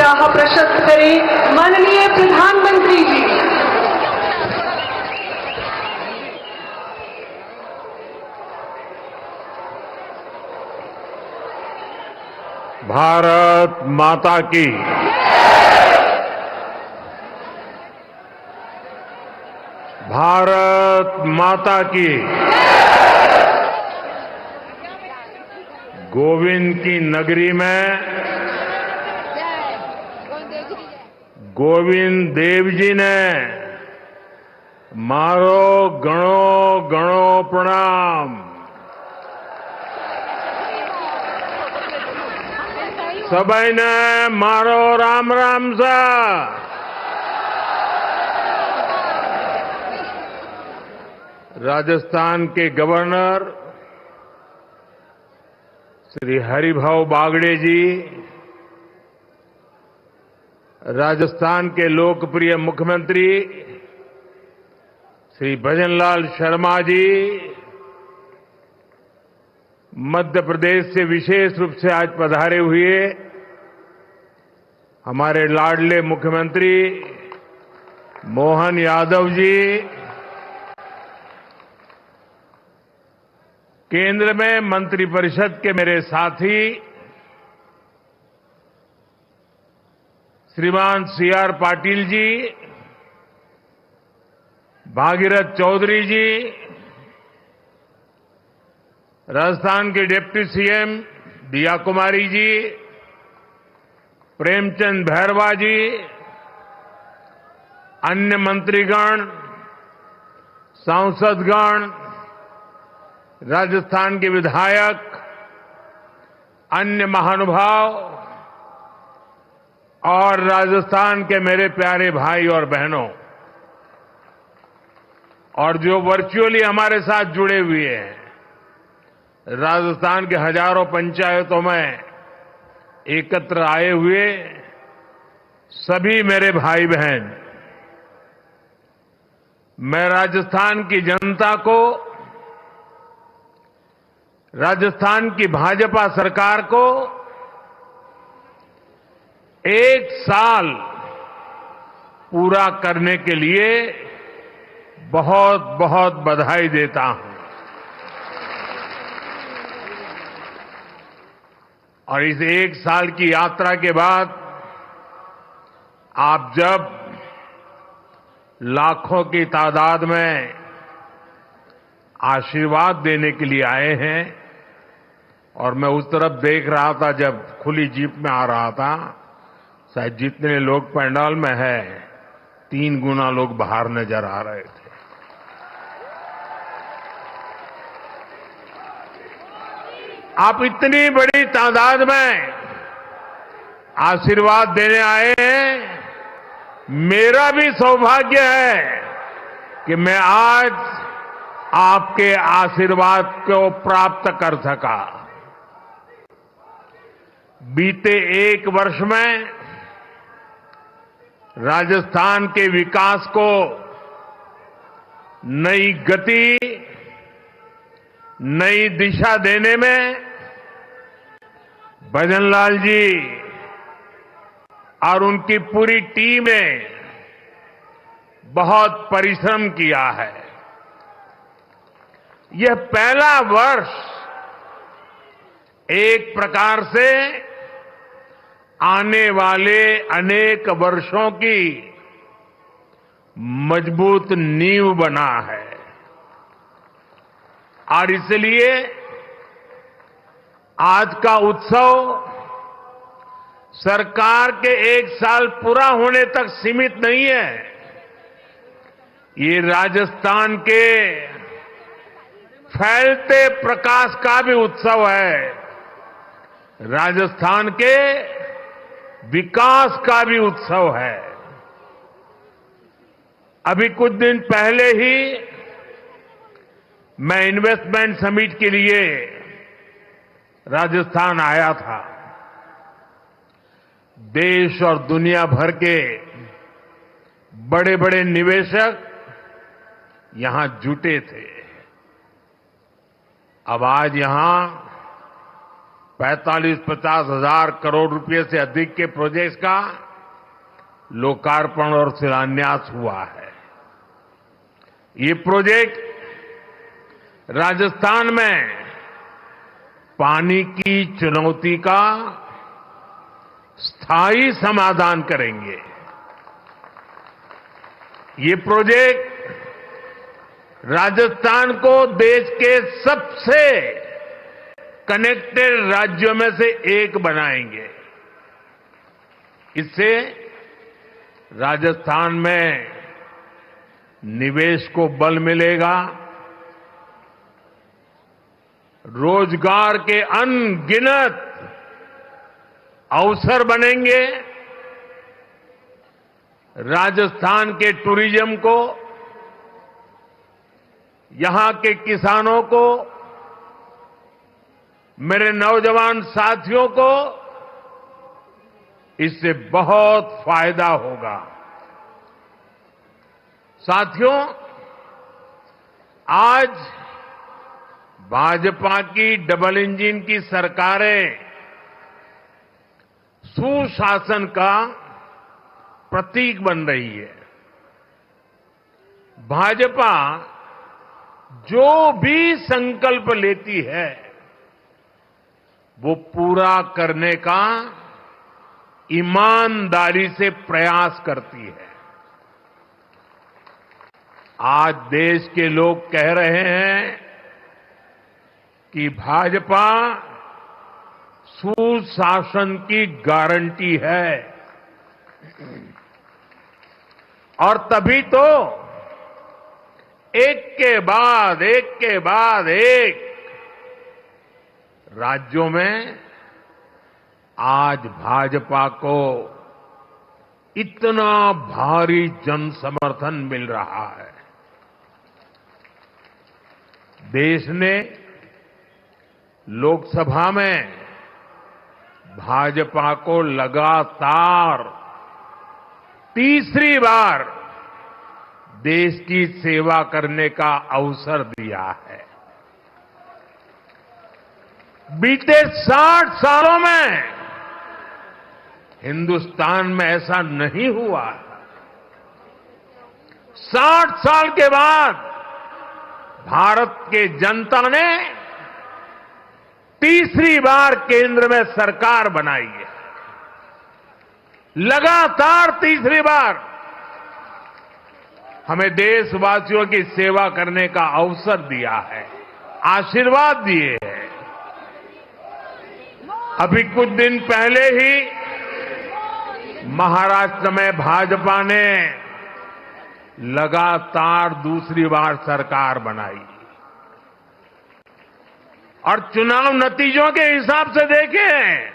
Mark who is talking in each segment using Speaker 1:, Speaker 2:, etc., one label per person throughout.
Speaker 1: उत्साह प्रशस्त करें माननीय प्रधानमंत्री जी।
Speaker 2: भारत माता की। भारत माता की। गोविंद की नगरी में गोविंद देव जी ने मारो गणो गणो प्रणाम। सभी ने मारो राम राम सा। राजस्थान के गवर्नर श्री हरिभाऊ बागड़े जी, राजस्थान के लोकप्रिय मुख्यमंत्री श्री भजनलाल शर्मा जी, मध्य प्रदेश से विशेष रूप से आज पधारे हुए हमारे लाडले मुख्यमंत्री मोहन यादव जी, केंद्र में मंत्रिपरिषद के मेरे साथी श्रीमान सीआर पाटिल जी, भागीरथ चौधरी जी, राजस्थान के डिप्टी सीएम दिया कुमारी जी, प्रेमचंद भैरवा जी, अन्य मंत्रीगण, सांसदगण, राजस्थान के विधायक, अन्य महानुभाव और राजस्थान के मेरे प्यारे भाई और बहनों, और जो वर्चुअली हमारे साथ जुड़े हुए हैं, राजस्थान के हजारों पंचायतों में एकत्र आए हुए सभी मेरे भाई बहन, मैं राजस्थान की जनता को, राजस्थान की भाजपा सरकार को 1 साल पूरा करने के लिए बहुत बहुत बधाई देता हूं। और इस 1 साल की यात्रा के बाद आप जब लाखों की तादाद में आशीर्वाद देने के लिए आए हैं, और मैं उस तरफ देख रहा था जब खुली जीप में आ रहा था, शायद जितने लोग पंडाल में हैं 3 गुना लोग बाहर नजर आ रहे थे। आप इतनी बड़ी तादाद में आशीर्वाद देने आए हैं, मेरा भी सौभाग्य है कि मैं आज आपके आशीर्वाद को प्राप्त कर सका। बीते 1 वर्ष में राजस्थान के विकास को नई गति, नई दिशा देने में भजनलाल जी और उनकी पूरी टीम ने बहुत परिश्रम किया है। यह पहला वर्ष एक प्रकार से आने वाले अनेक वर्षों की मजबूत नींव बना है, और इसलिए आज का उत्सव सरकार के 1 साल पूरा होने तक सीमित नहीं है। ये राजस्थान के फैलते प्रकाश का भी उत्सव है, राजस्थान के विकास का भी उत्सव है। अभी कुछ दिन पहले ही मैं इन्वेस्टमेंट समिट के लिए राजस्थान आया था। देश और दुनिया भर के बड़े बड़े निवेशक यहां जुटे थे। अब आज यहां 45-50 हजार करोड़ रुपए से अधिक के प्रोजेक्ट्स का लोकार्पण और शिलान्यास हुआ है। ये प्रोजेक्ट राजस्थान में पानी की चुनौती का स्थायी समाधान करेंगे। ये प्रोजेक्ट राजस्थान को देश के सबसे कनेक्टेड राज्यों में से एक बनाएंगे। इससे राजस्थान में निवेश को बल मिलेगा, रोजगार के अनगिनत अवसर बनेंगे, राजस्थान के टूरिज्म को, यहां के किसानों को, मेरे नौजवान साथियों को इससे बहुत फायदा होगा। साथियों, आज भाजपा की डबल इंजन की सरकारें सुशासन का प्रतीक बन रही है। भाजपा जो भी संकल्प लेती है वो पूरा करने का ईमानदारी से प्रयास करती है। आज देश के लोग कह रहे हैं कि भाजपा सुशासन की गारंटी है, और तभी तो एक के बाद एक राज्यों में आज भाजपा को इतना भारी जन समर्थन मिल रहा है। देश ने लोकसभा में भाजपा को लगातार तीसरी बार देश की सेवा करने का अवसर दिया है। बीते 60 सालों में हिंदुस्तान में ऐसा नहीं हुआ। 60 साल के बाद भारत के जनता ने तीसरी बार केंद्र में सरकार बनाई है। लगातार तीसरी बार हमें देशवासियों की सेवा करने का अवसर दिया है, आशीर्वाद दिए हैं। अभी कुछ दिन पहले ही महाराष्ट्र में भाजपा ने लगातार दूसरी बार सरकार बनाई, और चुनाव नतीजों के हिसाब से देखें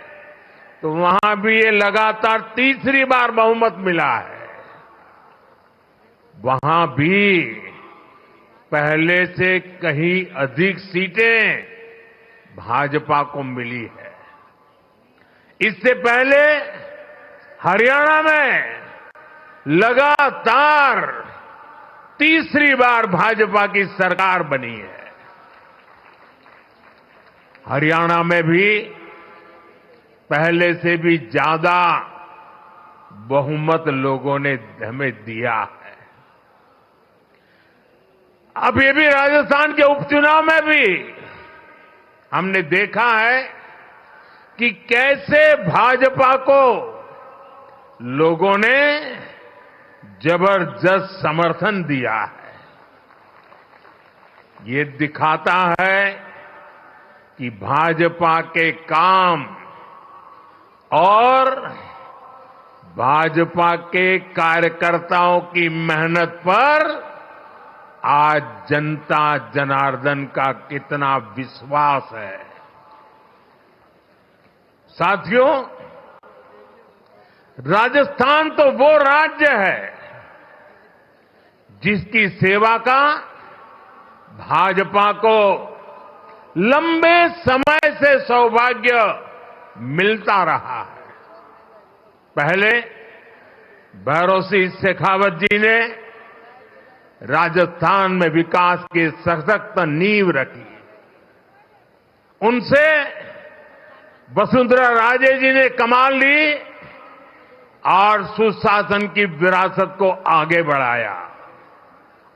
Speaker 2: तो वहां भी ये लगातार तीसरी बार बहुमत मिला है। वहां भी पहले से कहीं अधिक सीटें भाजपा को मिली है। इससे पहले हरियाणा में लगातार तीसरी बार भाजपा की सरकार बनी है। हरियाणा में भी पहले से भी ज्यादा बहुमत लोगों ने हमें दिया है। अब ये भी राजस्थान के उपचुनाव में भी हमने देखा है कि कैसे भाजपा को लोगों ने जबरदस्त समर्थन दिया है। ये दिखाता है कि भाजपा के काम और भाजपा के कार्यकर्ताओं की मेहनत पर आज जनता जनार्दन का कितना विश्वास है। साथियों, राजस्थान तो वो राज्य है जिसकी सेवा का भाजपा को लंबे समय से सौभाग्य मिलता रहा है। पहले भैरों सिंह शेखावत जी ने राजस्थान में विकास की सशक्त नींव रखी। उनसे वसुंधरा राजे जी ने कमान ली और सुशासन की विरासत को आगे बढ़ाया।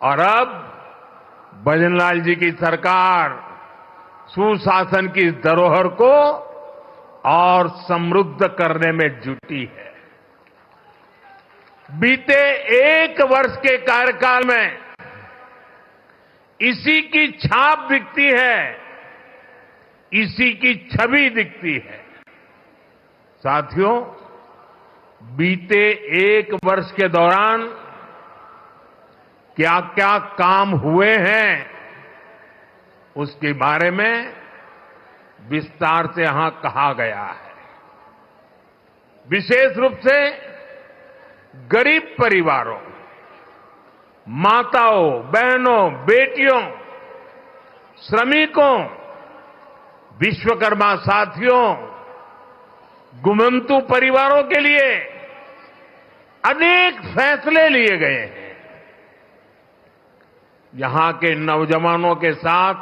Speaker 2: और अब भजनलाल जी की सरकार सुशासन की इस धरोहर को और समृद्ध करने में जुटी है। बीते 1 वर्ष के कार्यकाल में इसी की छाप दिखती है, इसी की छवि दिखती है। साथियों, बीते 1 वर्ष के दौरान क्या क्या काम हुए हैं, उसके बारे में विस्तार से यहां कहा गया है। विशेष रूप से गरीब परिवारों, माताओं, बहनों, बेटियों, श्रमिकों, विश्वकर्मा साथियों, गुमंतु परिवारों के लिए अनेक फैसले लिए गए हैं। यहां के नौजवानों के साथ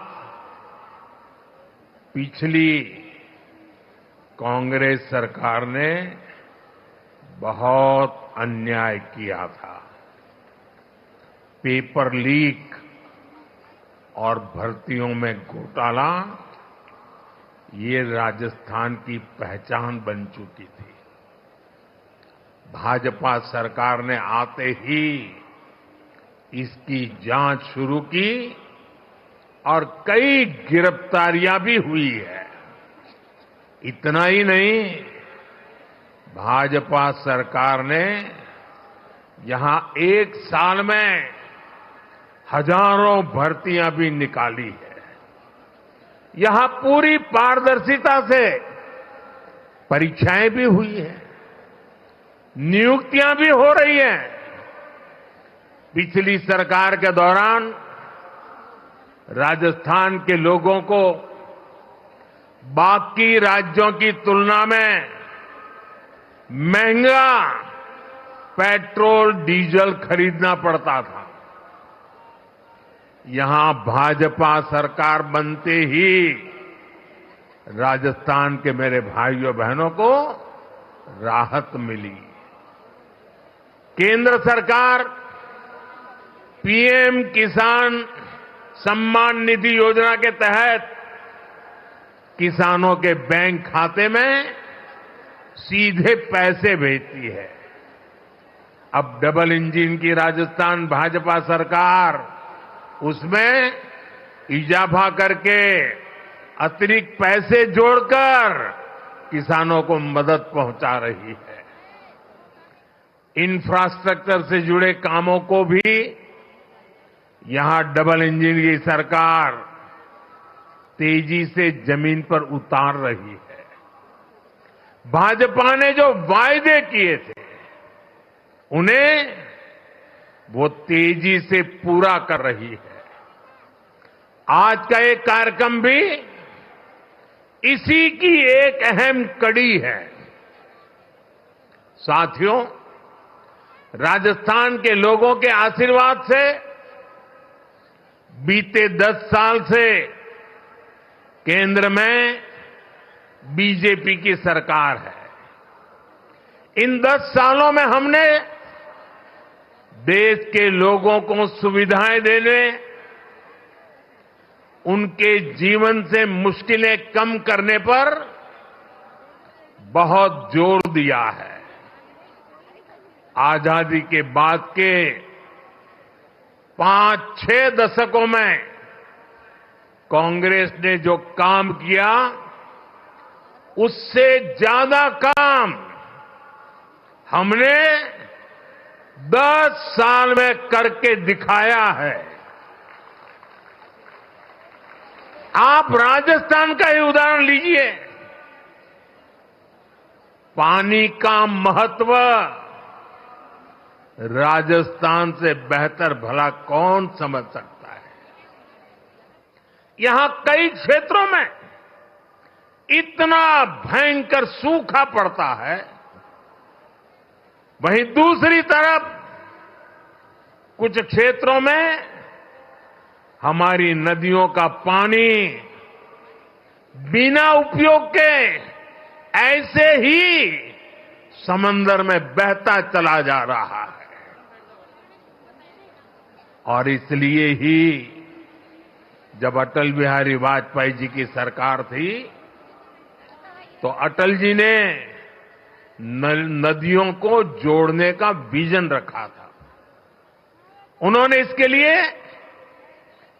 Speaker 2: पिछली कांग्रेस सरकार ने बहुत अन्याय किया था। पेपर लीक और भर्तियों में घोटाला ये राजस्थान की पहचान बन चुकी थी। भाजपा सरकार ने आते ही इसकी जांच शुरू की और कई गिरफ्तारियां भी हुई है। इतना ही नहीं, भाजपा सरकार ने यहां 1 साल में हजारों भर्तियां भी निकाली है। यहां पूरी पारदर्शिता से परीक्षाएं भी हुई हैं, नियुक्तियां भी हो रही हैं। पिछली सरकार के दौरान राजस्थान के लोगों को बाकी राज्यों की तुलना में महंगा पेट्रोल डीजल खरीदना पड़ता था। यहां भाजपा सरकार बनते ही राजस्थान के मेरे भाइयों बहनों को राहत मिली। केंद्र सरकार पीएम किसान सम्मान निधि योजना के तहत किसानों के बैंक खाते में सीधे पैसे भेजती है। अब डबल इंजन की राजस्थान भाजपा सरकार उसमें इजाफा करके अतिरिक्त पैसे जोड़कर किसानों को मदद पहुंचा रही है। इंफ्रास्ट्रक्चर से जुड़े कामों को भी यहां डबल इंजन की सरकार तेजी से जमीन पर उतार रही है। भाजपा ने जो वायदे किए थे उन्हें वो तेजी से पूरा कर रही है। आज का एक कार्यक्रम भी इसी की एक अहम कड़ी है। साथियों, राजस्थान के लोगों के आशीर्वाद से बीते 10 साल से केंद्र में बीजेपी की सरकार है। इन 10 सालों में हमने देश के लोगों को सुविधाएं देने, उनके जीवन से मुश्किलें कम करने पर बहुत जोर दिया है। आजादी के बाद के 5-6 दशकों में कांग्रेस ने जो काम किया उससे ज्यादा काम हमने 10 साल में करके दिखाया है। आप राजस्थान का ही उदाहरण लीजिए। पानी का महत्व राजस्थान से बेहतर भला कौन समझ सकता है। यहां कई क्षेत्रों में इतना भयंकर सूखा पड़ता है, वहीं दूसरी तरफ कुछ क्षेत्रों में हमारी नदियों का पानी बिना उपयोग के ऐसे ही समंदर में बहता चला जा रहा है। और इसलिए ही जब अटल बिहारी वाजपेयी जी की सरकार थी तो अटल जी ने नदियों को जोड़ने का विजन रखा था। उन्होंने इसके लिए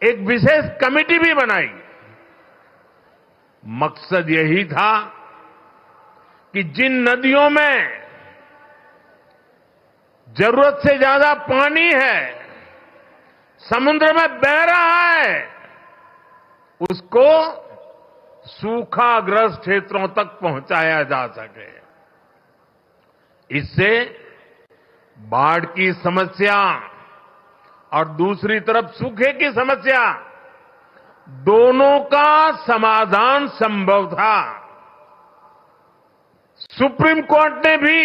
Speaker 2: एक विशेष कमेटी भी बनाई। मकसद यही था कि जिन नदियों में जरूरत से ज्यादा पानी है, समुद्र में बह रहा है, उसको सूखाग्रस्त क्षेत्रों तक पहुंचाया जा सके। इससे बाढ़ की समस्या और दूसरी तरफ सूखे की समस्या, दोनों का समाधान संभव था। सुप्रीम कोर्ट ने भी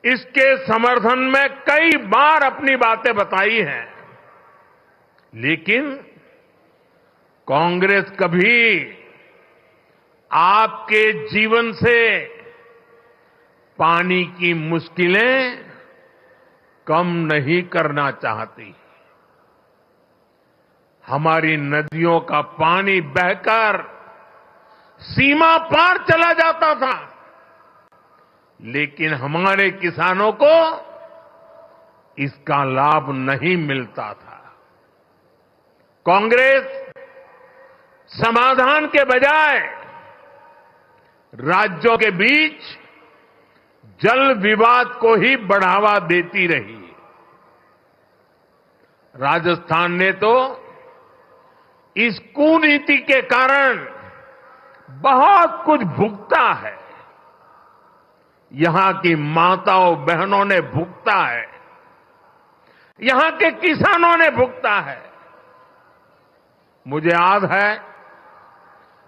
Speaker 2: इसके समर्थन में कई बार अपनी बातें बताई हैं, लेकिन कांग्रेस कभी आपके जीवन से पानी की मुश्किलें कम नहीं करना चाहती। हमारी नदियों का पानी बहकर सीमा पार चला जाता था, लेकिन हमारे किसानों को इसका लाभ नहीं मिलता था। कांग्रेस समाधान के बजाय राज्यों के बीच जल विवाद को ही बढ़ावा देती रही। राजस्थान ने तो इस कुनीति के कारण बहुत कुछ भुगता है। यहां की माताओं बहनों ने भुगता है, यहां के किसानों ने भुगता है। मुझे याद है,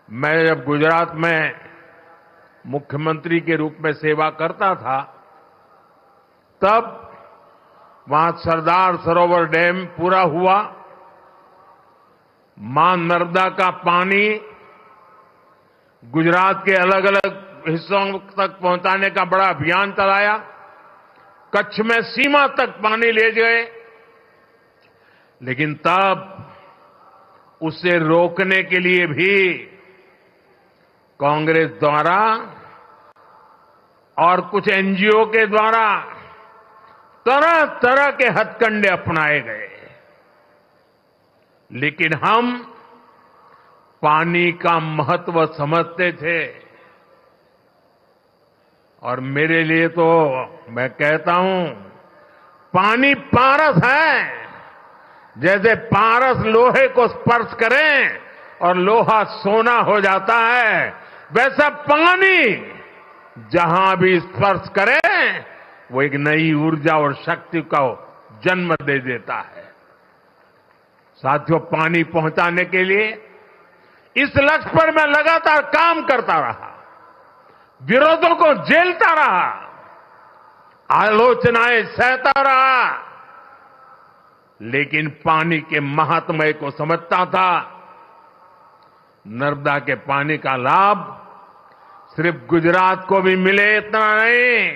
Speaker 2: मैं जब गुजरात में मुख्यमंत्री के रूप में सेवा करता था, तब वहां सरदार सरोवर डैम पूरा हुआ। मां नर्मदा का पानी गुजरात के अलग अलग हिस्सों तक पहुंचाने का बड़ा अभियान चलाया। कच्छ में सीमा तक पानी ले गए, लेकिन तब उसे रोकने के लिए भी कांग्रेस द्वारा और कुछ एनजीओ के द्वारा तरह तरह के हथकंडे अपनाए गए। लेकिन हम पानी का महत्व समझते थे, और मेरे लिए तो मैं कहता हूं, पानी पारस है। जैसे पारस लोहे को स्पर्श करें और लोहा सोना हो जाता है, वैसा पानी जहां भी स्पर्श करे वो एक नई ऊर्जा और शक्ति को जन्म दे देता है। साथियों, पानी पहुंचाने के लिए इस लक्ष्य पर मैं लगातार काम करता रहा, विरोधों को झेलता रहा, आलोचनाएं सहता रहा, लेकिन पानी के महात्म्य को समझता था। नर्मदा के पानी का लाभ सिर्फ गुजरात को भी मिले इतना नहीं,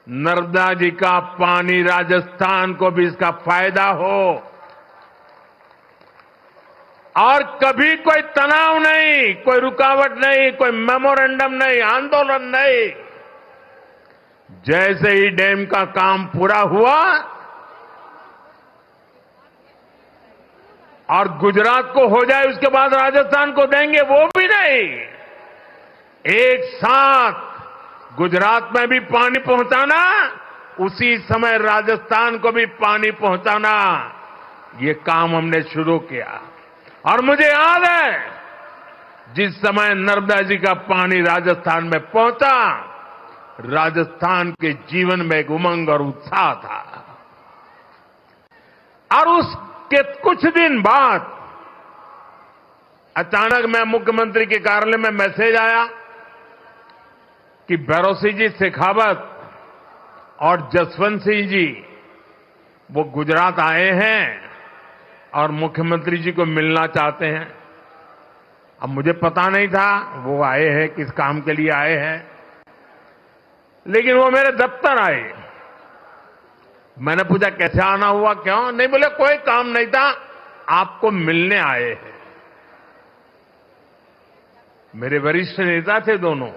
Speaker 2: नर्मदा जी का पानी राजस्थान को भी इसका फायदा हो। और कभी कोई तनाव नहीं, कोई रुकावट नहीं, कोई मेमोरेंडम नहीं, आंदोलन नहीं। जैसे ही डैम का काम पूरा हुआ और गुजरात को हो जाए उसके बाद राजस्थान को देंगे, वो भी नहीं। एक साथ गुजरात में भी पानी पहुंचाना, उसी समय राजस्थान को भी पानी पहुंचाना, ये काम हमने शुरू किया। और मुझे याद है, जिस समय नर्मदा जी का पानी राजस्थान में पहुंचा, राजस्थान के जीवन में एक उमंग और उत्साह था। और उसके कुछ दिन बाद अचानक मैं मुख्यमंत्री के कार्यालय में मैसेज आया कि भैरों जी शेखावत और जसवंत सिंह जी वो गुजरात आए हैं और मुख्यमंत्री जी को मिलना चाहते हैं। अब मुझे पता नहीं था वो आए हैं, किस काम के लिए आए हैं, लेकिन वो मेरे दफ्तर आए। मैंने पूछा कैसे आना हुआ, क्यों? नहीं, बोले कोई काम नहीं था, आपको मिलने आए हैं। मेरे वरिष्ठ नेता थे दोनों।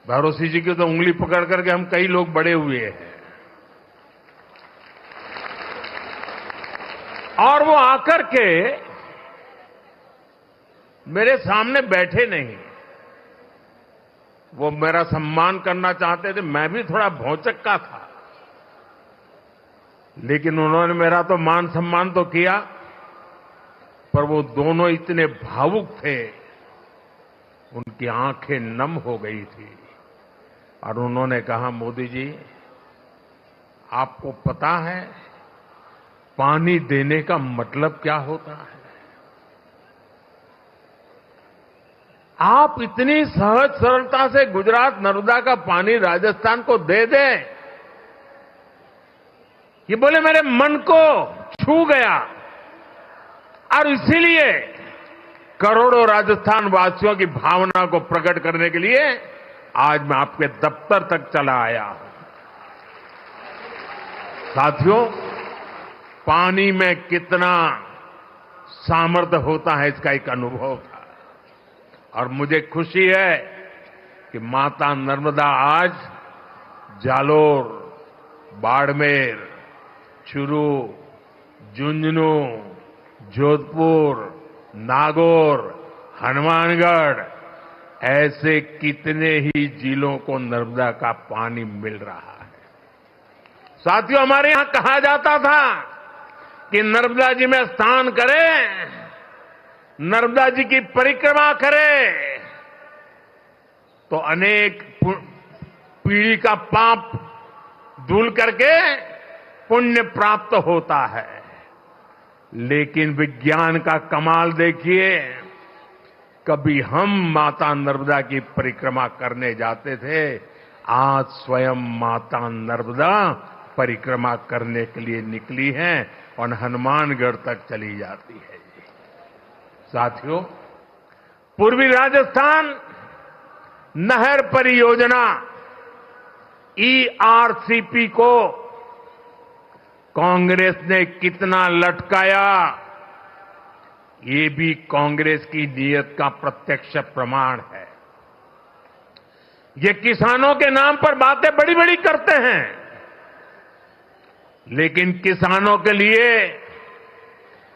Speaker 2: भरोसी जी की तो उंगली पकड़ करके हम कई लोग बड़े हुए हैं। और वो आकर के मेरे सामने बैठे नहीं, वो मेरा सम्मान करना चाहते थे। मैं भी थोड़ा भौचक्का था, लेकिन उन्होंने मेरा तो मान सम्मान तो किया, पर वो दोनों इतने भावुक थे, उनकी आंखें नम हो गई थी। और उन्होंने कहा, मोदी जी, आपको पता है पानी देने का मतलब क्या होता है? आप इतनी सहज सरलता से गुजरात नर्मदा का पानी राजस्थान को दे दें, ये बोले मेरे मन को छू गया। और इसीलिए करोड़ों राजस्थान वासियों की भावना को प्रकट करने के लिए आज मैं आपके दफ्तर तक चला आया हूं। साथियों, पानी में कितना सामर्थ्य होता है, इसका एक अनुभव था। और मुझे खुशी है कि माता नर्मदा आज जालोर, बाड़मेर, चूरू, झुंझुनू, जोधपुर, नागौर, हनुमानगढ़, ऐसे कितने ही जिलों को नर्मदा का पानी मिल रहा है। साथियों, हमारे यहां कहा जाता था कि नर्मदा जी में स्नान करें, नर्मदा जी की परिक्रमा करें तो अनेक पीढ़ी का पाप धुल करके पुण्य प्राप्त होता है। लेकिन विज्ञान का कमाल देखिए, कभी हम माता नर्मदा की परिक्रमा करने जाते थे, आज स्वयं माता नर्मदा परिक्रमा करने के लिए निकली हैं और हनुमानगढ़ तक चली जाती है। साथियों, पूर्वी राजस्थान नहर परियोजना ERCP को कांग्रेस ने कितना लटकाया, ये भी कांग्रेस की नीयत का प्रत्यक्ष प्रमाण है। ये किसानों के नाम पर बातें बड़ी बड़ी करते हैं, लेकिन किसानों के लिए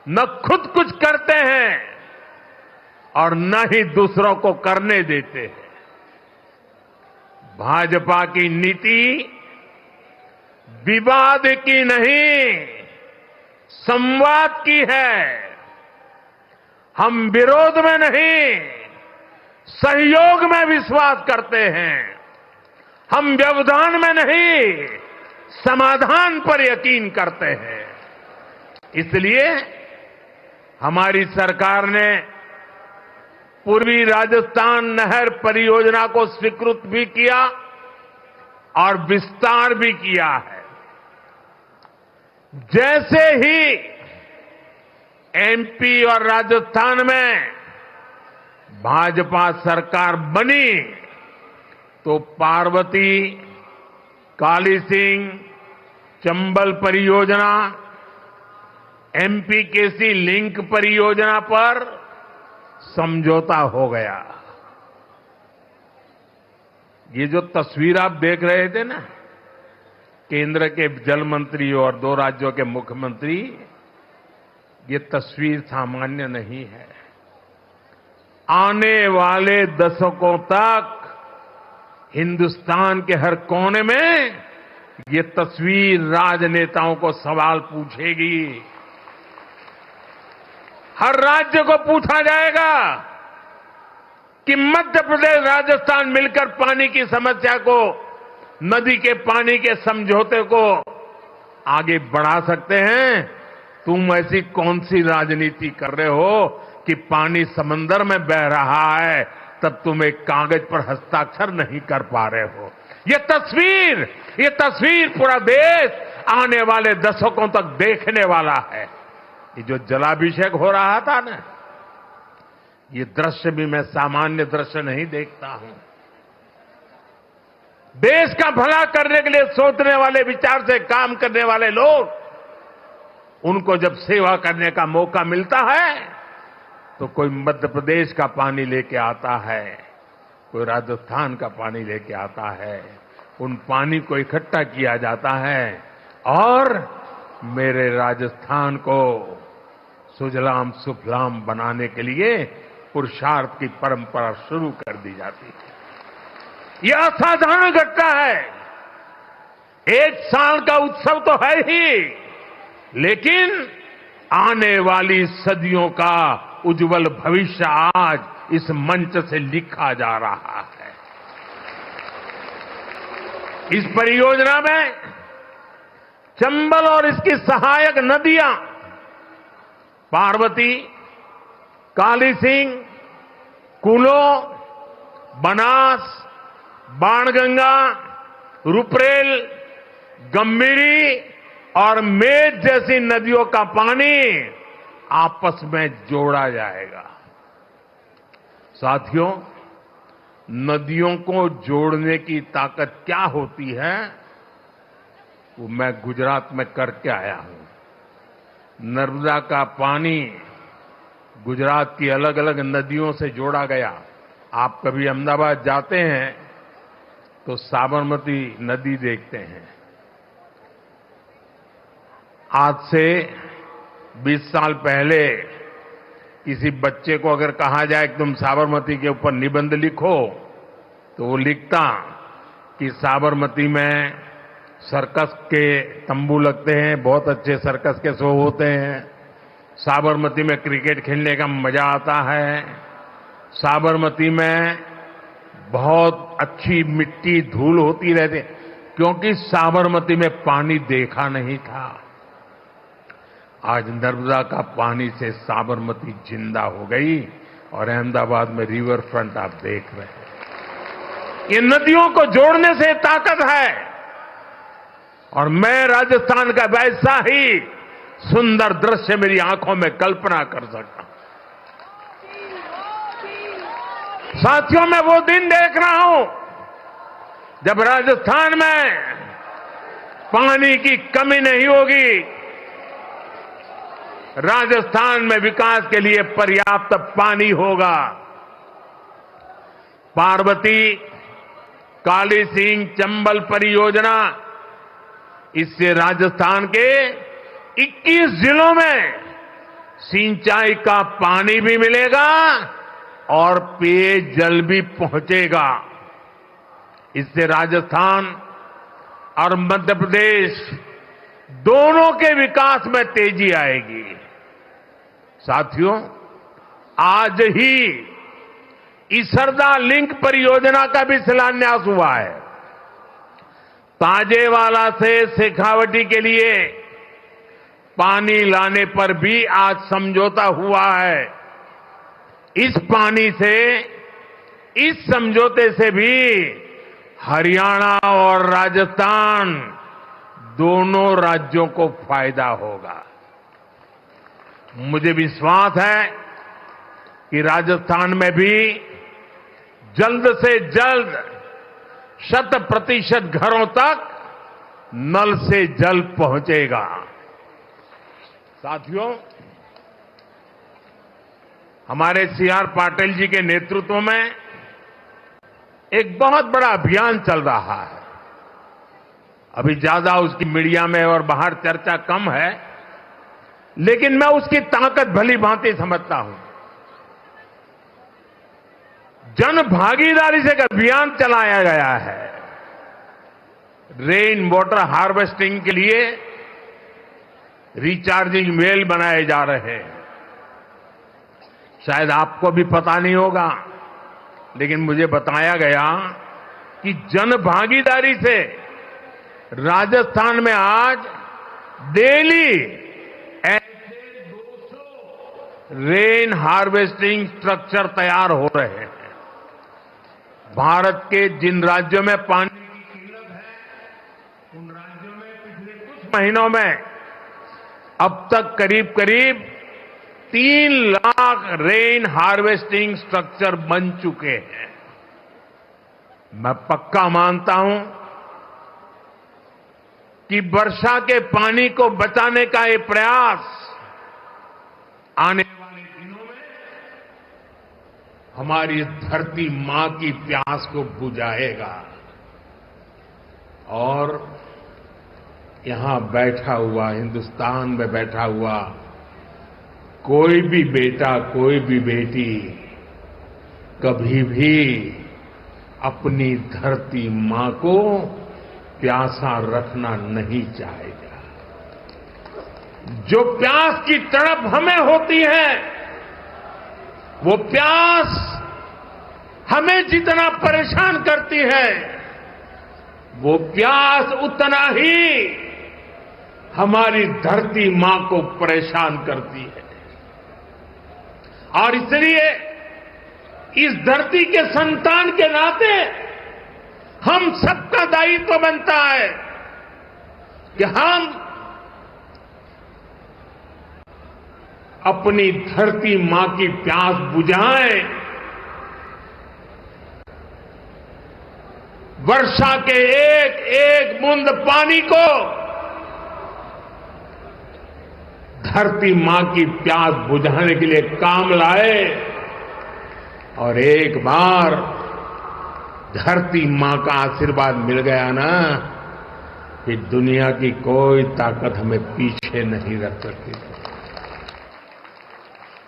Speaker 2: न खुद कुछ करते हैं और न ही दूसरों को करने देते हैं। भाजपा की नीति विवाद की नहीं, संवाद की है। हम विरोध में नहीं, सहयोग में विश्वास करते हैं। हम व्यवधान में नहीं, समाधान पर यकीन करते हैं। इसलिए हमारी सरकार ने पूर्वी राजस्थान नहर परियोजना को स्वीकृत भी किया और विस्तार भी किया है। जैसे ही MP और राजस्थान में भाजपा सरकार बनी तो पार्वती, काली सिंह, चंबल परियोजना, MPKC लिंक परियोजना पर समझौता हो गया। ये जो तस्वीर आप देख रहे थे ना, केंद्र के जल मंत्री और 2 राज्यों के मुख्यमंत्री, ये तस्वीर सामान्य नहीं है। आने वाले दशकों तक हिंदुस्तान के हर कोने में ये तस्वीर राजनेताओं को सवाल पूछेगी। हर राज्य को पूछा जाएगा कि मध्य प्रदेश, राजस्थान मिलकर पानी की समस्या को, नदी के पानी के समझौते को आगे बढ़ा सकते हैं। तुम ऐसी कौन सी राजनीति कर रहे हो कि पानी समंदर में बह रहा है, तब तुम एक कागज पर हस्ताक्षर नहीं कर पा रहे हो। ये तस्वीर पूरा देश आने वाले दशकों तक देखने वाला है। ये जो जलाभिषेक हो रहा था ना, ये दृश्य भी मैं सामान्य दृश्य नहीं देखता हूं। देश का भला करने के लिए सोचने वाले, विचार से काम करने वाले लोग, उनको जब सेवा करने का मौका मिलता है तो कोई मध्य प्रदेश का पानी लेके आता है, कोई राजस्थान का पानी लेके आता है। उन पानी को इकट्ठा किया जाता है और मेरे राजस्थान को सुजलाम सुफलाम बनाने के लिए पुरुषार्थ की परंपरा शुरू कर दी जाती है। यह असाधारण घटना है। एक साल का उत्सव तो है ही, लेकिन आने वाली सदियों का उज्जवल भविष्य आज इस मंच से लिखा जा रहा है। इस परियोजना में चंबल और इसकी सहायक नदियां पार्वती, काली सिंह, कूलो, बनास, बाणगंगा, रुपरेल, गंभीरी और मेज जैसी नदियों का पानी आपस में जोड़ा जाएगा। साथियों, नदियों को जोड़ने की ताकत क्या होती है, वो मैं गुजरात में करके आया हूं। नर्मदा का पानी गुजरात की अलग अलग नदियों से जोड़ा गया। आप कभी अहमदाबाद जाते हैं तो साबरमती नदी देखते हैं। आज से 20 साल पहले किसी बच्चे को अगर कहा जाए कि तुम साबरमती के ऊपर निबंध लिखो, तो वो लिखता कि साबरमती में सर्कस के तंबू लगते हैं, बहुत अच्छे सर्कस के शो होते हैं, साबरमती में क्रिकेट खेलने का मजा आता है, साबरमती में बहुत अच्छी मिट्टी धूल होती रहती, क्योंकि साबरमती में पानी देखा नहीं था। आज नर्मदा का पानी से साबरमती जिंदा हो गई और अहमदाबाद में रिवर फ्रंट आप देख रहे हैं। ये नदियों को जोड़ने से ताकत है और मैं राजस्थान का वैसा ही सुंदर दृश्य मेरी आंखों में कल्पना कर सकता हूं। साथियों, मैं वो दिन देख रहा हूं जब राजस्थान में पानी की कमी नहीं होगी। राजस्थान में विकास के लिए पर्याप्त पानी होगा। पार्वती, काली सिंह, चंबल परियोजना, इससे राजस्थान के 21 जिलों में सिंचाई का पानी भी मिलेगा और पेयजल भी पहुंचेगा। इससे राजस्थान और मध्य प्रदेश दोनों के विकास में तेजी आएगी। साथियों, आज ही इसरदा लिंक परियोजना का भी शिलान्यास हुआ है। ताजेवाला से शेखावटी के लिए पानी लाने पर भी आज समझौता हुआ है। इस पानी से, इस समझौते से भी हरियाणा और राजस्थान दोनों राज्यों को फायदा होगा। मुझे विश्वास है कि राजस्थान में भी जल्द से जल्द 100% घरों तक नल से जल पहुंचेगा। साथियों, हमारे सीआर पाटिल जी के नेतृत्व में एक बहुत बड़ा अभियान चल रहा है। अभी ज्यादा उसकी मीडिया में और बाहर चर्चा कम है, लेकिन मैं उसकी ताकत भली भांति समझता हूं। जन भागीदारी से एक अभियान चलाया गया है। रेन वाटर हार्वेस्टिंग के लिए रिचार्जिंग वेल बनाए जा रहे हैं। शायद आपको भी पता नहीं होगा, लेकिन मुझे बताया गया कि जन भागीदारी से राजस्थान में आज डेली ऐसे 200 रेन हार्वेस्टिंग स्ट्रक्चर तैयार हो रहे हैं। भारत के जिन राज्यों में पानी की किल्लत है, उन राज्यों में पिछले कुछ महीनों में अब तक करीब करीब 3 लाख रेन हार्वेस्टिंग स्ट्रक्चर बन चुके हैं। मैं पक्का मानता हूं कि वर्षा के पानी को बचाने का ये प्रयास आने वाले दिनों में हमारी धरती मां की प्यास को बुझाएगा। और यहां बैठा हुआ, हिंदुस्तान में बैठा हुआ कोई भी बेटा, कोई भी बेटी कभी भी अपनी धरती मां को प्यासा रखना नहीं चाहेगा। जो प्यास की तड़प हमें होती है, वो प्यास हमें जितना परेशान करती है, वो प्यास उतना ही हमारी धरती मां को परेशान करती है। और इसलिए इस धरती के संतान के नाते हम सबका दायित्व बनता है कि हम अपनी धरती मां की प्यास बुझाएं। वर्षा के एक एक बूंद पानी को धरती मां की प्यास बुझाने के लिए काम लाए। और एक बार धरती मां का आशीर्वाद मिल गया ना, कि दुनिया की कोई ताकत हमें पीछे नहीं रख सकती।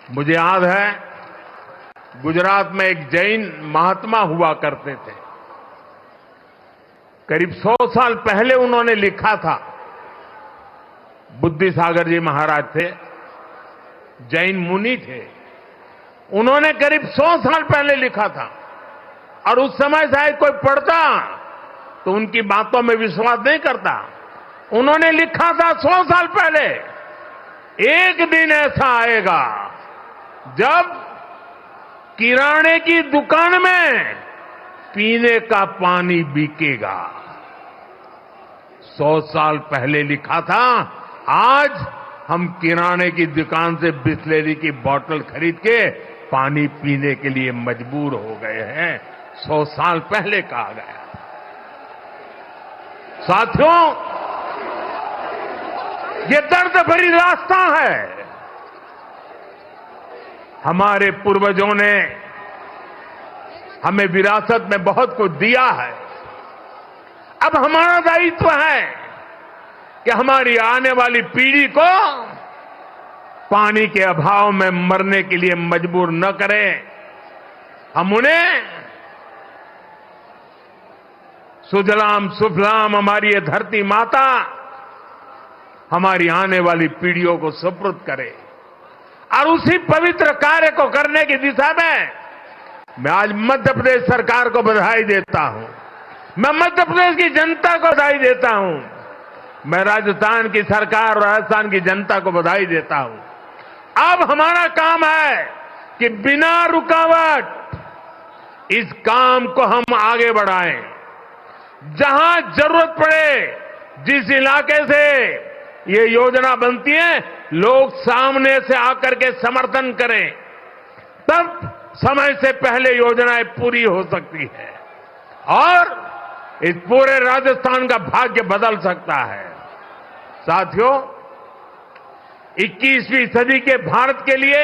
Speaker 2: मुझे याद है, गुजरात में एक जैन महात्मा हुआ करते थे। करीब 100 साल पहले उन्होंने लिखा था। बुद्धि सागर जी महाराज थे, जैन मुनि थे। उन्होंने करीब 100 साल पहले लिखा था। और उस समय शायद कोई पढ़ता तो उनकी बातों में विश्वास नहीं करता। उन्होंने लिखा था 100 साल पहले, एक दिन ऐसा आएगा जब किराने की दुकान में पीने का पानी बिकेगा। 100 साल पहले लिखा था। आज हम किराने की दुकान से बिस्लेरी की बोतल खरीद के पानी पीने के लिए मजबूर हो गए हैं। 100 साल पहले कहा गया। साथियों, ये दर्द भरी रास्ता है। हमारे पूर्वजों ने हमें विरासत में बहुत कुछ दिया है। अब हमारा दायित्व है कि हमारी आने वाली पीढ़ी को पानी के अभाव में मरने के लिए मजबूर न करें। हम उन्हें सुजलाम सुफलाम हमारी ये धरती माता हमारी आने वाली पीढ़ियों को सुपुर्द करे। और उसी पवित्र कार्य को करने की दिशा में मैं आज मध्य प्रदेश सरकार को बधाई देता हूं। मैं मध्य प्रदेश की जनता को बधाई देता हूं। मैं राजस्थान की सरकार और राजस्थान की जनता को बधाई देता हूं। अब हमारा काम है कि बिना रुकावट इस काम को हम आगे बढ़ाएं। जहां जरूरत पड़े, जिस इलाके से ये योजना बनती है, लोग सामने से आकर के समर्थन करें, तब समय से पहले योजनाएं पूरी हो सकती है और इस पूरे राजस्थान का भाग्य बदल सकता है। साथियों, 21वीं सदी के भारत के लिए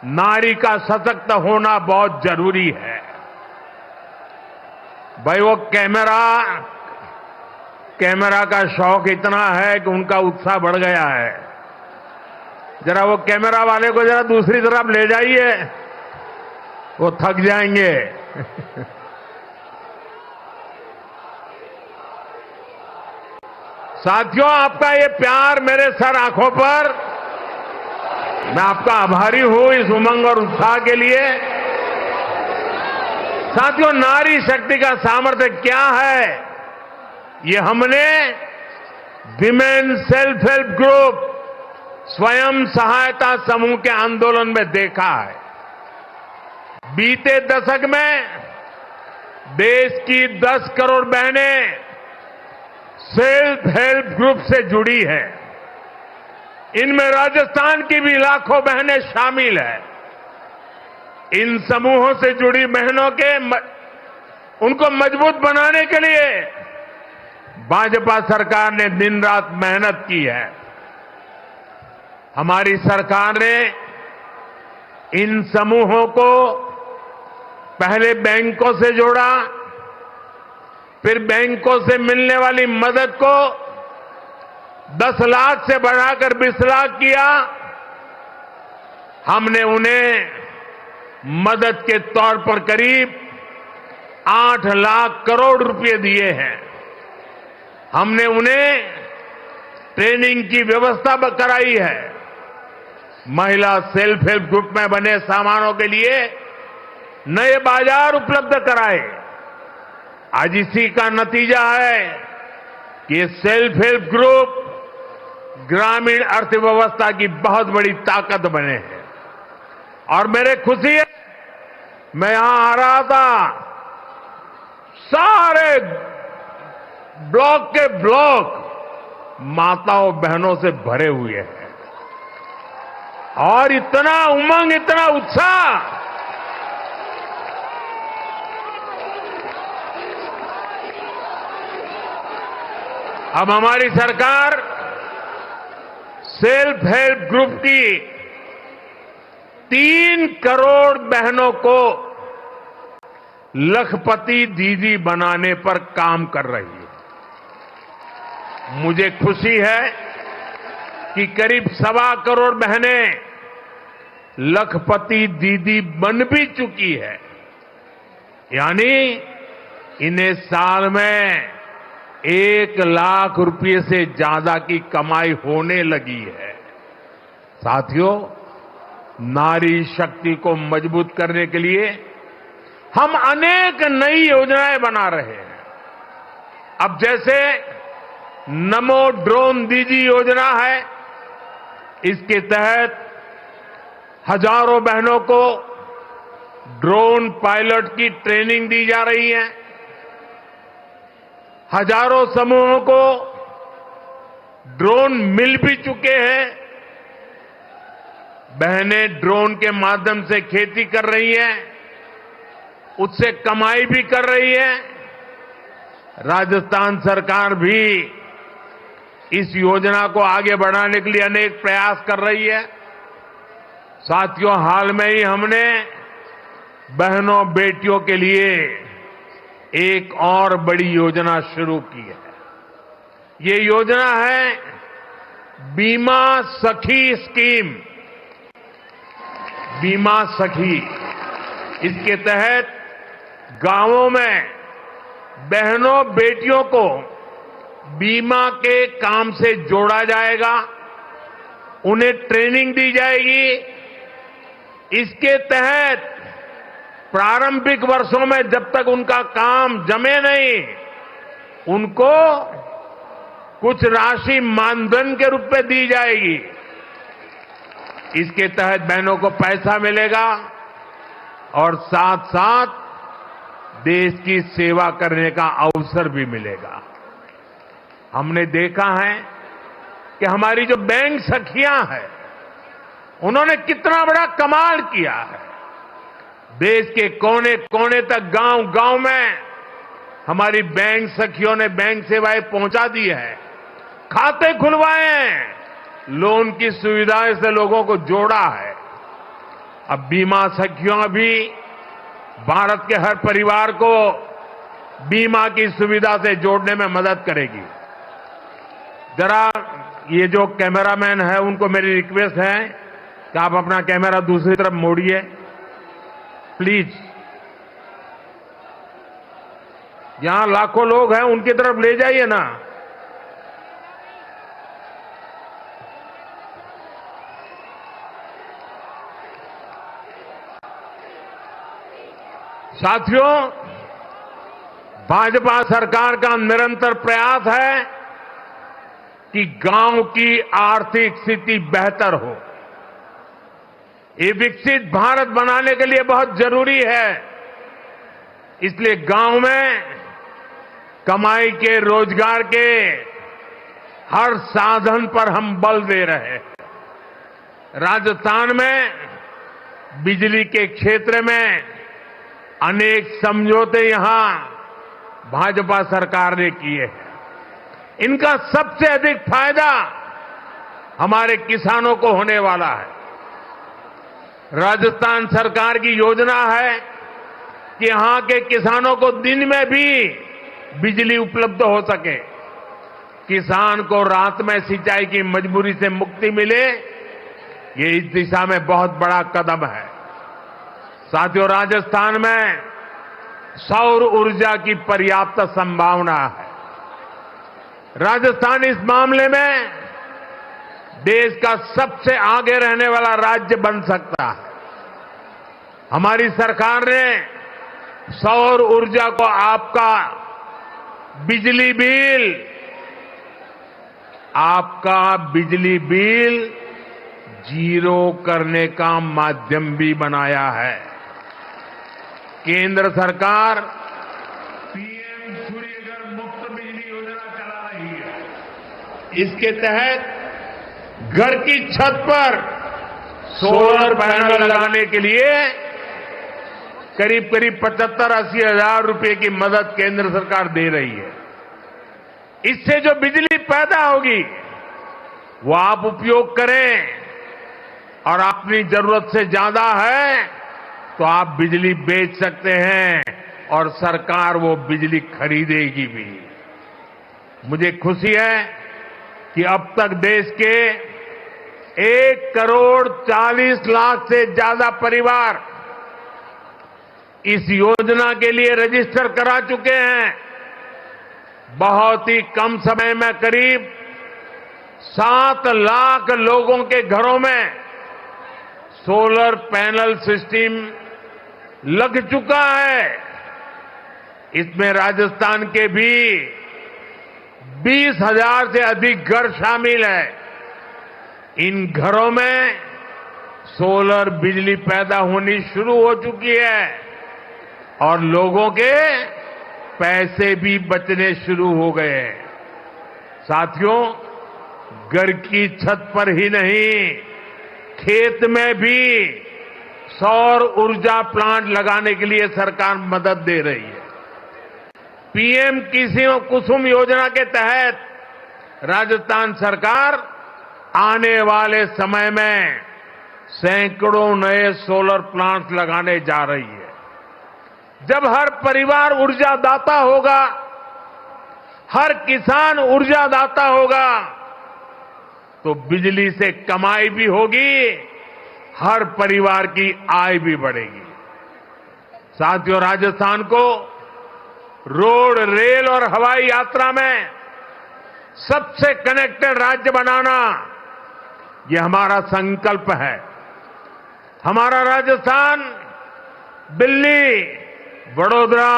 Speaker 2: नारी का सशक्त होना बहुत जरूरी है। भाई, वो कैमरा का शौक इतना है कि उनका उत्साह बढ़ गया है। जरा वो कैमरा वाले को जरा दूसरी तरफ ले जाइए, वो थक जाएंगे। साथियों, आपका ये प्यार मेरे सर आंखों पर, मैं आपका आभारी हूं इस उमंग और उत्साह के लिए। साथियों, नारी शक्ति का सामर्थ्य क्या है, ये हमने विमेन सेल्फ हेल्प ग्रुप, स्वयं सहायता समूह के आंदोलन में देखा है। बीते दशक में देश की 10 करोड़ बहनें सेल्फ हेल्प ग्रुप से जुड़ी है। इनमें राजस्थान की भी लाखों बहनें शामिल हैं। इन समूहों से जुड़ी बहनों के उनको मजबूत बनाने के लिए भाजपा सरकार ने दिन रात मेहनत की है। हमारी सरकार ने इन समूहों को पहले बैंकों से जोड़ा, फिर बैंकों से मिलने वाली मदद को 10 लाख से बढ़ाकर 20 लाख किया। हमने उन्हें मदद के तौर पर करीब 8 लाख करोड़ रुपए दिए हैं। हमने उन्हें ट्रेनिंग की व्यवस्था कराई है। महिला सेल्फ हेल्प ग्रुप में बने सामानों के लिए नए बाजार उपलब्ध कराए। आज इसी का नतीजा है कि ये सेल्फ हेल्प ग्रुप ग्रामीण अर्थव्यवस्था की बहुत बड़ी ताकत बने हैं। और मेरे खुशी है, मैं यहां आ रहा था, सारे ब्लॉक के ब्लॉक माताओं बहनों से भरे हुए हैं और इतना उमंग, इतना उत्साह। अब हमारी सरकार सेल्फ हेल्प ग्रुप की 3 करोड़ बहनों को लखपति दीदी बनाने पर काम कर रही है। मुझे खुशी है कि करीब 1.25 करोड़ बहनें लखपति दीदी बन भी चुकी है। यानी इन्हें साल में 1 लाख रुपए से ज्यादा की कमाई होने लगी है। साथियों, नारी शक्ति को मजबूत करने के लिए हम अनेक नई योजनाएं बना रहे हैं। अब जैसे नमो ड्रोन दीदी योजना है, इसके तहत हजारों बहनों को ड्रोन पायलट की ट्रेनिंग दी जा रही है। हजारों समूहों को ड्रोन मिल भी चुके हैं। बहनें ड्रोन के माध्यम से खेती कर रही हैं, उससे कमाई भी कर रही है। राजस्थान सरकार भी इस योजना को आगे बढ़ाने के लिए अनेक प्रयास कर रही है। साथियों, हाल में ही हमने बहनों बेटियों के लिए एक और बड़ी योजना शुरू की है। ये योजना है बीमा सखी स्कीम। बीमा सखी, इसके तहत गांवों में बहनों बेटियों को बीमा के काम से जोड़ा जाएगा, उन्हें ट्रेनिंग दी जाएगी। इसके तहत प्रारंभिक वर्षों में जब तक उनका काम जमे नहीं, उनको कुछ राशि मानधन के रूप में दी जाएगी। इसके तहत बहनों को पैसा मिलेगा और साथ साथ देश की सेवा करने का अवसर भी मिलेगा। हमने देखा है कि हमारी जो बैंक सखियां हैं, उन्होंने कितना बड़ा कमाल किया है। देश के कोने कोने तक, गांव गांव में हमारी बैंक सखियों ने बैंक सेवाएं पहुंचा दी है, खाते खुलवाए हैं, लोन की सुविधाएं से लोगों को जोड़ा है। अब बीमा सखियों भी भारत के हर परिवार को बीमा की सुविधा से जोड़ने में मदद करेगी। जरा ये जो कैमरामैन है, उनको मेरी रिक्वेस्ट है कि आप अपना कैमरा दूसरी तरफ मोड़िए प्लीज। यहां लाखों लोग हैं, उनकी तरफ ले जाइए ना। साथियों, भाजपा सरकार का निरंतर प्रयास है कि गांव की आर्थिक स्थिति बेहतर हो। ये विकसित भारत बनाने के लिए बहुत जरूरी है। इसलिए गांव में कमाई के, रोजगार के हर साधन पर हम बल दे रहे हैं। राजस्थान में बिजली के क्षेत्र में अनेक समझौते यहां भाजपा सरकार ने किए हैं। इनका सबसे अधिक फायदा हमारे किसानों को होने वाला है। राजस्थान सरकार की योजना है कि यहां के किसानों को दिन में भी बिजली उपलब्ध हो सके, किसान को रात में सिंचाई की मजबूरी से मुक्ति मिले। ये इस दिशा में बहुत बड़ा कदम है। साथियों, राजस्थान में सौर ऊर्जा की पर्याप्त संभावना है। राजस्थान इस मामले में देश का सबसे आगे रहने वाला राज्य बन सकता है। हमारी सरकार ने सौर ऊर्जा को आपका बिजली बिल जीरो करने का माध्यम भी बनाया है। केंद्र सरकार पीएम सूर्यघर मुफ्त बिजली योजना चला रही है। इसके तहत घर की छत पर सोलर पैनल लगाने के लिए करीब 75-80 हजार रुपए की मदद केंद्र सरकार दे रही है। इससे जो बिजली पैदा होगी वो आप उपयोग करें, और अपनी जरूरत से ज्यादा है तो आप बिजली बेच सकते हैं और सरकार वो बिजली खरीदेगी भी। मुझे खुशी है कि अब तक देश के 1,40,00,000 से ज्यादा परिवार इस योजना के लिए रजिस्टर करा चुके हैं। बहुत ही कम समय में करीब 7 लाख लोगों के घरों में सोलर पैनल सिस्टम लग चुका है। इसमें राजस्थान के भी 20,000 से अधिक घर शामिल है। इन घरों में सोलर बिजली पैदा होनी शुरू हो चुकी है और लोगों के पैसे भी बचने शुरू हो गए हैं। साथियों, घर की छत पर ही नहीं, खेत में भी सौर ऊर्जा प्लांट लगाने के लिए सरकार मदद दे रही है। पीएम कुसुम योजना के तहत राजस्थान सरकार आने वाले समय में सैकड़ों नए सोलर प्लांट लगाने जा रही है। जब हर परिवार ऊर्जादाता होगा, हर किसान ऊर्जादाता होगा, तो बिजली से कमाई भी होगी, हर परिवार की आय भी बढ़ेगी। साथियों, राजस्थान को रोड, रेल और हवाई यात्रा में सबसे कनेक्टेड राज्य बनाना, ये हमारा संकल्प है। हमारा राजस्थान दिल्ली, वडोदरा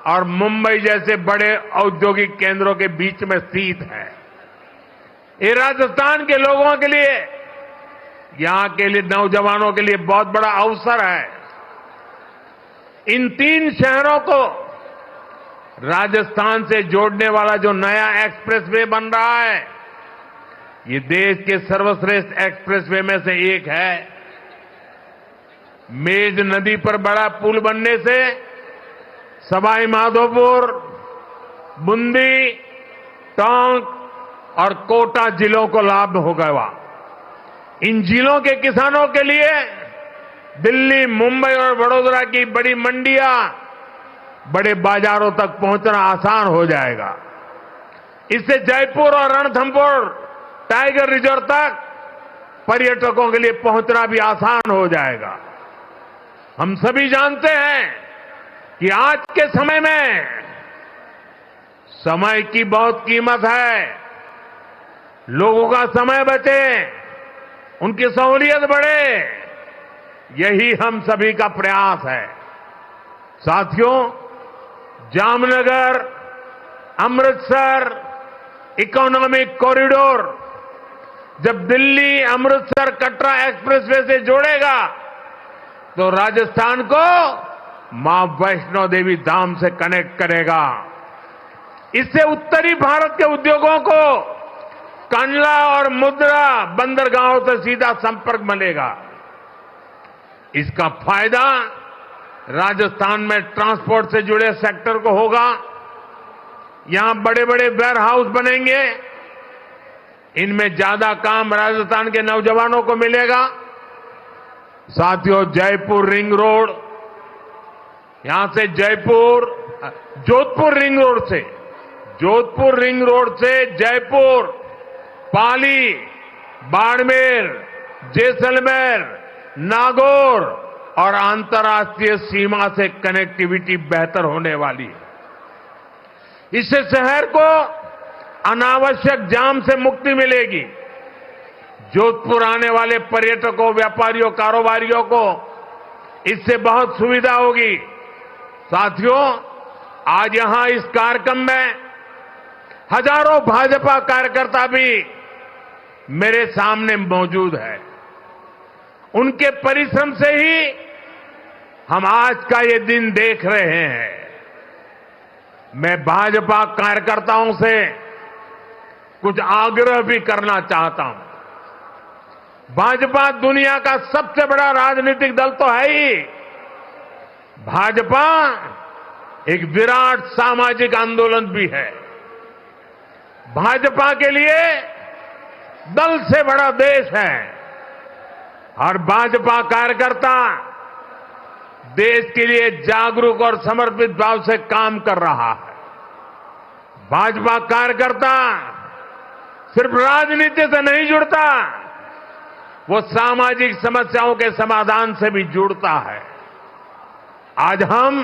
Speaker 2: और मुंबई जैसे बड़े औद्योगिक केंद्रों के बीच में स्थित है। ये राजस्थान के लोगों के लिए, यहां के लिए नौजवानों के लिए बहुत बड़ा अवसर है। इन 3 शहरों को राजस्थान से जोड़ने वाला जो नया एक्सप्रेसवे बन रहा है, ये देश के सर्वश्रेष्ठ एक्सप्रेसवे में से एक है। मेज नदी पर बड़ा पुल बनने से सवाई माधोपुर, बूंदी, टोंक और कोटा जिलों को लाभ होगा। इन जिलों के किसानों के लिए दिल्ली, मुंबई और वडोदरा की बड़ी मंडियां, बड़े बाजारों तक पहुंचना आसान हो जाएगा। इससे जयपुर और रणथंभौर टाइगर रिजर्व तक पर्यटकों के लिए पहुंचना भी आसान हो जाएगा। हम सभी जानते हैं कि आज के समय में समय की बहुत कीमत है। लोगों का समय बचे, उनकी सहूलियत बढ़े, यही हम सभी का प्रयास है। साथियों, जामनगर, अमृतसर इकोनॉमिक कॉरिडोर जब दिल्ली, अमृतसर, कटरा एक्सप्रेसवे से जोड़ेगा तो राजस्थान को मां वैष्णो देवी धाम से कनेक्ट करेगा। इससे उत्तरी भारत के उद्योगों को कंडला और मुद्रा बंदरगाहों से सीधा संपर्क बनेगा। इसका फायदा राजस्थान में ट्रांसपोर्ट से जुड़े सेक्टर को होगा। यहां बड़े बड़े वेयर हाउस बनेंगे, इनमें ज्यादा काम राजस्थान के नौजवानों को मिलेगा। साथियों, जयपुर रिंग रोड, यहां से जोधपुर रिंग रोड से जयपुर, पाली, बाड़मेर, जैसलमेर, नागौर और अंतर्राष्ट्रीय सीमा से कनेक्टिविटी बेहतर होने वाली है। इससे शहर को अनावश्यक जाम से मुक्ति मिलेगी। जोधपुर आने वाले पर्यटकों, व्यापारियों, कारोबारियों को इससे बहुत सुविधा होगी। साथियों, आज यहां इस कार्यक्रम में हजारों भाजपा कार्यकर्ता भी मेरे सामने मौजूद है। उनके परिश्रम से ही हम आज का ये दिन देख रहे हैं। मैं भाजपा कार्यकर्ताओं से कुछ आग्रह भी करना चाहता हूं। भाजपा दुनिया का सबसे बड़ा राजनीतिक दल तो है ही। भाजपा एक विराट सामाजिक आंदोलन भी है। भाजपा के लिए दल से बड़ा देश है। और भाजपा कार्यकर्ता देश के लिए जागरूक और समर्पित भाव से काम कर रहा है। भाजपा कार्यकर्ता सिर्फ राजनीति से नहीं जुड़ता, वो सामाजिक समस्याओं के समाधान से भी जुड़ता है। आज हम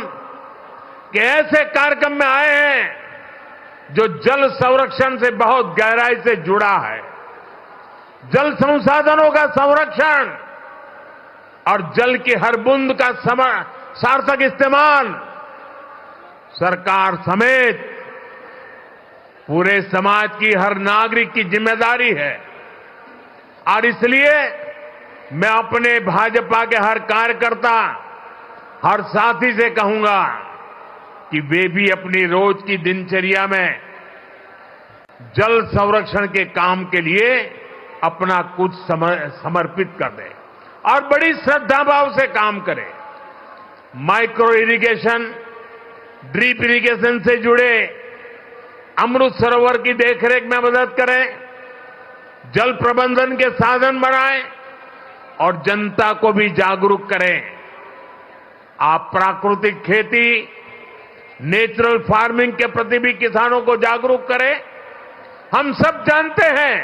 Speaker 2: ऐसे कार्यक्रम में आए हैं जो जल संरक्षण से बहुत गहराई से जुड़ा है। जल संसाधनों का संरक्षण और जल की हर बूंद का सार्थक इस्तेमाल सरकार समेत पूरे समाज की, हर नागरिक की जिम्मेदारी है। और इसलिए मैं अपने भाजपा के हर कार्यकर्ता, हर साथी से कहूंगा कि वे भी अपनी रोज की दिनचर्या में जल संरक्षण के काम के लिए अपना कुछ समर्पित कर दें और बड़ी श्रद्धा भाव से काम करें। माइक्रो इरिगेशन, ड्रिप इरिगेशन से जुड़े अमृत सरोवर की देखरेख में मदद करें, जल प्रबंधन के साधन बनाएं और जनता को भी जागरूक करें। आप प्राकृतिक खेती, नेचुरल फार्मिंग के प्रति भी किसानों को जागरूक करें। हम सब जानते हैं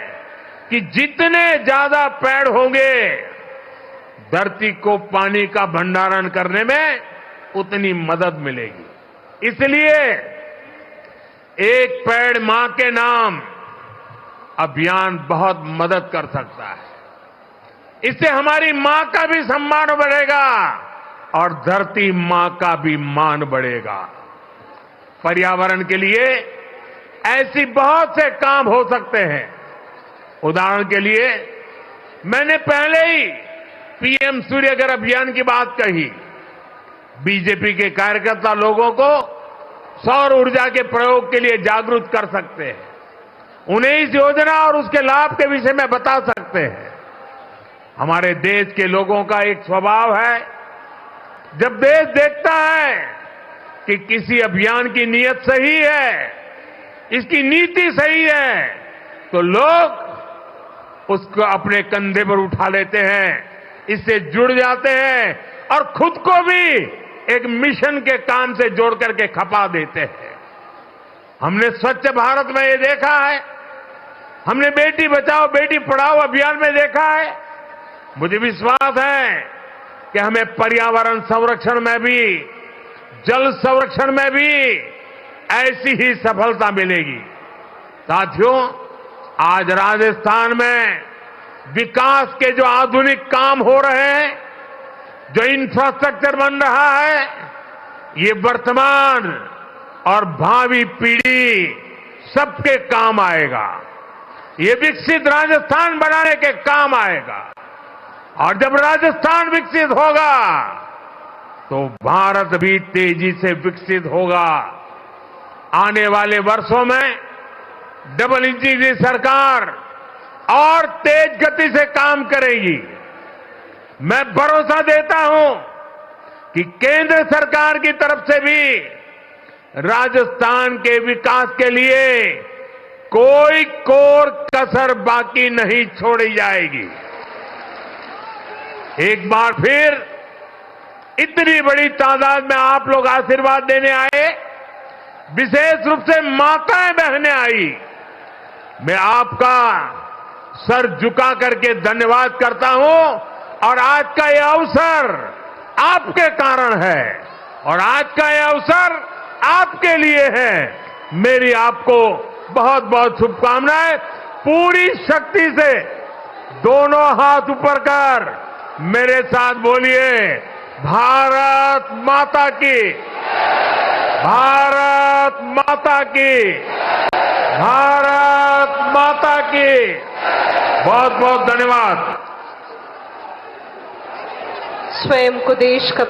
Speaker 2: कि जितने ज्यादा पेड़ होंगे, धरती को पानी का भंडारण करने में उतनी मदद मिलेगी। इसलिए एक पेड़ मां के नाम अभियान बहुत मदद कर सकता है। इससे हमारी मां का भी सम्मान बढ़ेगा और धरती मां का भी मान बढ़ेगा। पर्यावरण के लिए ऐसी बहुत से काम हो सकते हैं। उदाहरण के लिए मैंने पहले ही पीएम सूर्य घर अभियान की बात कही। बीजेपी के कार्यकर्ता लोगों को सौर ऊर्जा के प्रयोग के लिए जागरूक कर सकते हैं, उन्हें इस योजना और उसके लाभ के विषय में बता सकते हैं। हमारे देश के लोगों का एक स्वभाव है, जब देश देखता है कि किसी अभियान की नीयत सही है, इसकी नीति सही है, तो लोग उसको अपने कंधे पर उठा लेते हैं, इससे जुड़ जाते हैं और खुद को भी एक मिशन के काम से जोड़ करके खपा देते हैं। हमने स्वच्छ भारत में ये देखा है, हमने बेटी बचाओ बेटी पढ़ाओ अभियान में देखा है। मुझे विश्वास है कि हमें पर्यावरण संरक्षण में भी, जल संरक्षण में भी ऐसी ही सफलता मिलेगी। साथियों, आज राजस्थान में विकास के जो आधुनिक काम हो रहे हैं, जो इंफ्रास्ट्रक्चर बन रहा है, ये वर्तमान और भावी पीढ़ी सबके काम आएगा। ये विकसित राजस्थान बनाने के काम आएगा। और जब राजस्थान विकसित होगा तो भारत भी तेजी से विकसित होगा। आने वाले वर्षों में डबल इंजन की सरकार और तेज गति से काम करेगी। मैं भरोसा देता हूं कि केंद्र सरकार की तरफ से भी राजस्थान के विकास के लिए कोई कोर कसर बाकी नहीं छोड़ी जाएगी। एक बार फिर इतनी बड़ी तादाद में आप लोग आशीर्वाद देने आए, विशेष रूप से माताएं बहनें आई, मैं आपका सर झुका करके धन्यवाद करता हूं। और आज का यह अवसर आपके कारण है और आज का यह अवसर आपके लिए है। मेरी आपको बहुत बहुत शुभकामनाएं। पूरी शक्ति से दोनों हाथ ऊपर कर मेरे साथ बोलिए, भारत माता की, भारत माता की, भारत माता की। बहुत बहुत धन्यवाद।
Speaker 1: स्वयं को देश का